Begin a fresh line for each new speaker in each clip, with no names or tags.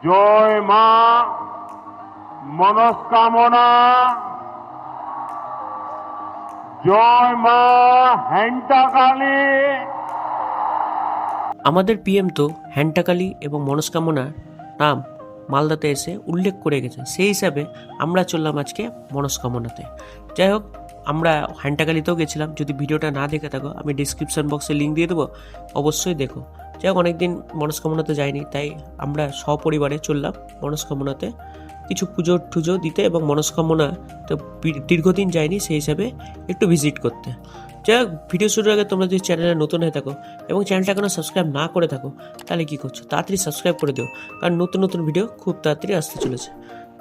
জয় মা মনস্কামনা, জয় মা হ্যান্টাকালী।
আমাদের পিএম তো হ্যান্টাকালী এবং মনস্কামনা নাম মালদাতে এসে উল্লেখ করে গেছে, সেই হিসাবে আমরা চললাম আজকে মনস্কামনাতে। যাই হোক, আমরা হ্যান্টাকালীতেও গেছিলাম। যদি ভিডিওটা না দেখে থাকো, আমি ডিসক্রিপশন বক্সে লিঙ্ক দিয়ে দেবো, অবশ্যই দেখো। যাই হোক, অনেকদিন মনস্কামনাতে যাইনি, তাই আমরা সপরিবারে চললাম মনস্কামনাতে কিছু পুজো টুজো দিতে এবং মনস্কামনা তো দীর্ঘদিন যায়নি, সেই হিসাবে একটু ভিজিট করতে। যাই হোক, ভিডিও শুরুর আগে তোমরা যদি চ্যানেলে নতুন হয়ে থাকো এবং চ্যানেলটা এখনো সাবস্ক্রাইব না করে থাকো, তাহলে কী করছো, তাড়াতাড়ি সাবস্ক্রাইব করে দিও, কারণ নতুন নতুন ভিডিও খুব তাড়াতাড়ি আসতে চলেছে।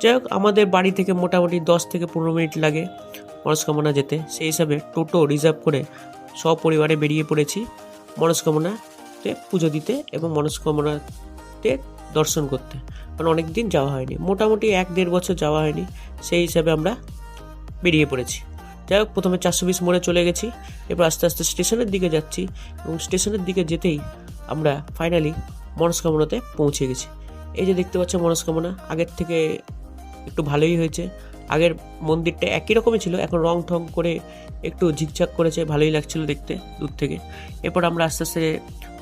যাই হোক, আমাদের বাড়ি থেকে মোটামুটি 10 থেকে 15 মিনিট লাগে মনস্কামনা যেতে, সেই হিসাবে টোটো রিজার্ভ করে সপরিবারে বেরিয়ে পড়েছি মনস্কামনাতে পুজো দিতে এবং মনস্কামনাতে দর্শন করতে। কারণ অনেক দিন যাওয়া হয়নি, মোটামুটি 1-1.5 বছর যাওয়া হয়নি, সেই হিসাবে আমরা বেরিয়ে পড়েছি। যাই হোক, প্রথমে 420 মোড়ে চলে গেছি, এবার আস্তে আস্তে স্টেশনের দিকে যাচ্ছি এবং স্টেশনের দিকে যেতেই আমরা ফাইনালি মনস্কামনাতে পৌঁছে গেছি। এই যে দেখতে পাচ্ছ মনস্কামনা, আগের থেকে একটু ভালোই হয়েছে। আগের মন্দিরটা একই রকমই ছিল, এখন রং ঠং করে একটু ঝিকঝাক করেছে, ভালোই লাগছিল দেখতে দূর থেকে। এরপর আমরা আস্তে আস্তে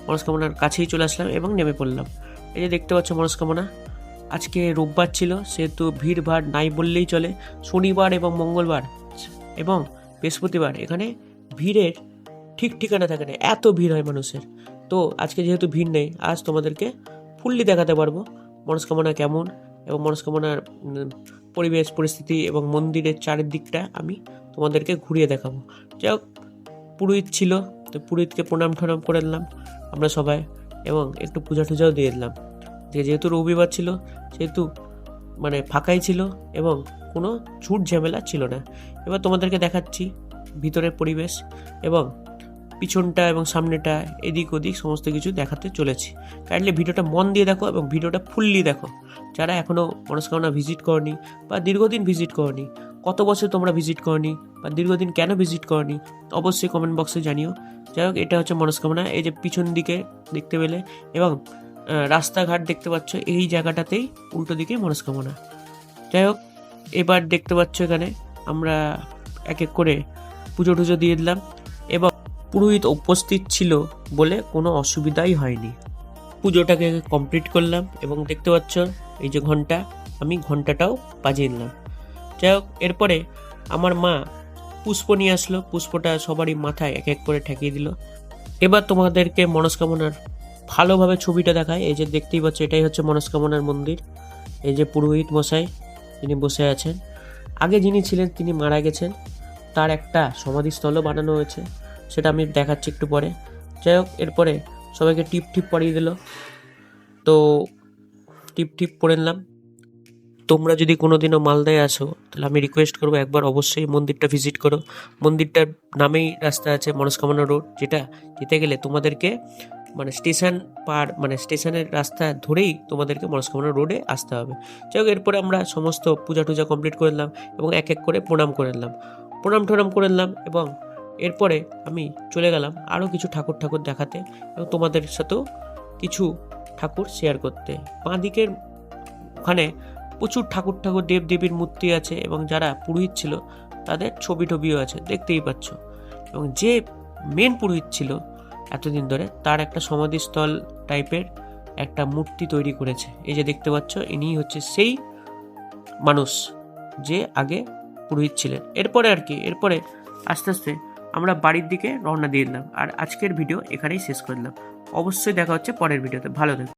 মনস্কামনার কাছেই চলে আসলাম এবং নেমে পড়লাম। এই যে দেখতে পাচ্ছ মনস্কামনা, আজকে রোববার ছিল, সেহেতু ভিড় ভাড় নাই বললেই চলে। শনিবার এবং মঙ্গলবার এবং বৃহস্পতিবার এখানে ভিড়ের ঠিক ঠিকানা থাকে না, এত ভিড় হয় মানুষের। তো আজকে যেহেতু ভিড় নেই, আজ তোমাদেরকে ফুললি দেখাতে পারবো মনস্কামনা কেমন এবং মনস্কামনার পরিবেশ পরিস্থিতি এবং মন্দিরের চারিদিকটা আমি তোমাদেরকে ঘুরিয়ে দেখাবো। যাই হোক, পুরোহিত ছিল, তো পুরোহিতকে প্রণাম ঠনাম করে নিলাম আমরা সবাই এবং একটু পূজা টুজাও দিয়ে দিলাম। যেহেতু রবিবার ছিল, সেহেতু ফাঁকাই ছিল এবং কোনো ঝুট ঝামেলা ছিল না। এবার তোমাদেরকে দেখাচ্ছি ভিতরের পরিবেশ এবং পিছনটা এবং সামনেটা, এদিক ওদিক সমস্ত কিছু দেখাতে চলেছি। কাইন্ডলি ভিডিওটা মন দিয়ে দেখো এবং ভিডিওটা ফুললি দেখো। যারা এখনও মনস্কামনা ভিজিট করনি বা দীর্ঘদিন ভিজিট করনি, কত বছর তোমরা ভিজিট করনি বা দীর্ঘদিন কেন ভিজিট করনি, অবশ্যই কমেন্ট বক্সে জানিও। যাই হোক, এটা হচ্ছে মনস্কামনা। এই যে পিছন দিকে দেখতে পেলে এবং রাস্তাঘাট দেখতে পাচ্ছ, এই জায়গাটাতেই উল্টো দিকে মনস্কামনা। যাই হোক, এবার দেখতে পাচ্ছ এখানে আমরা এক এক করে পুজো টুজো দিয়ে দিলাম এবং পুরোহিত উপস্থিত ছিল বলে কোনো অসুবিধাই হয়নি। পুজোটাকে কমপ্লিট করলাম এবং দেখতে পাচ্ছ এই যে ঘন্টা, আমি ঘন্টাটাও বাজিয়ে নিলাম। যাই হোক, এরপরে আমার মা পুষ্প নিয়ে আসলো, পুষ্পটা সবারই মাথায় এক এক করে ঠেকিয়ে দিল। এবার তোমাদেরকে মনস্কামনার ভালোভাবে ছবিটা দেখায়। এই যে দেখতেই পাচ্ছ, এটাই হচ্ছে মনস্কামনার মন্দির। এই যে পুরোহিত মশাই তিনি বসে আছেন, আগে যিনি ছিলেন তিনি মারা গেছেন, তার একটা সমাধিস্থলও বানানো হয়েছে, সেটা আমি দেখাচ্ছি একটু পরে। যাই হোক, এরপরে সবাইকে টিপ টিপ পরিয়ে দিল, তো টিপ টিপ পরে নিলাম। তোমরা যদি কোনোদিনও মালদায় আসো, তাহলে আমি রিকোয়েস্ট করবো একবার অবশ্যই মন্দিরটা ভিজিট করো। মন্দিরটার নামেই রাস্তা আছে মনস্কামনা রোড, যেটা যেতে গেলে তোমাদেরকে স্টেশন পার স্টেশনের রাস্তা ধরেই তোমাদেরকে মনস্কামনা রোডে আসতে হবে। যাই হোক, এরপরে আমরা সমস্ত পূজা টুজা কমপ্লিট করে নিলাম এবং এক এক করে প্রণাম করে নিলাম, প্রণাম ঠনাম করে নিলাম এবং এরপরে আমি চলে গেলাম আরও কিছু ঠাকুর দেখাতে এবং তোমাদের সাথেও কিছু ঠাকুর শেয়ার করতে। বাঁ দিকের ওখানে প্রচুর ঠাকুর দেবদেবীর মূর্তি আছে এবং যারা পুরোহিত ছিল তাদের ছবি টবিও আছে, দেখতেই পাচ্ছ। এবং যে মেন পুরোহিত ছিল এতদিন ধরে, তার একটা সমাধিস্থল টাইপের একটা মূর্তি তৈরি করেছে। এই যে দেখতে পাচ্ছ, ইনি হচ্ছে সেই মানুষ যে আগে পুরোহিত ছিলেন। এরপরে আস্তে আস্তে আমরা বাড়ির দিকে রওনা দিয়ে দিলাম। আর আজকের ভিডিও এখানেই শেষ করে দিলাম। অবশ্যই দেখা হচ্ছে পরের ভিডিওতে। ভালো থেকো।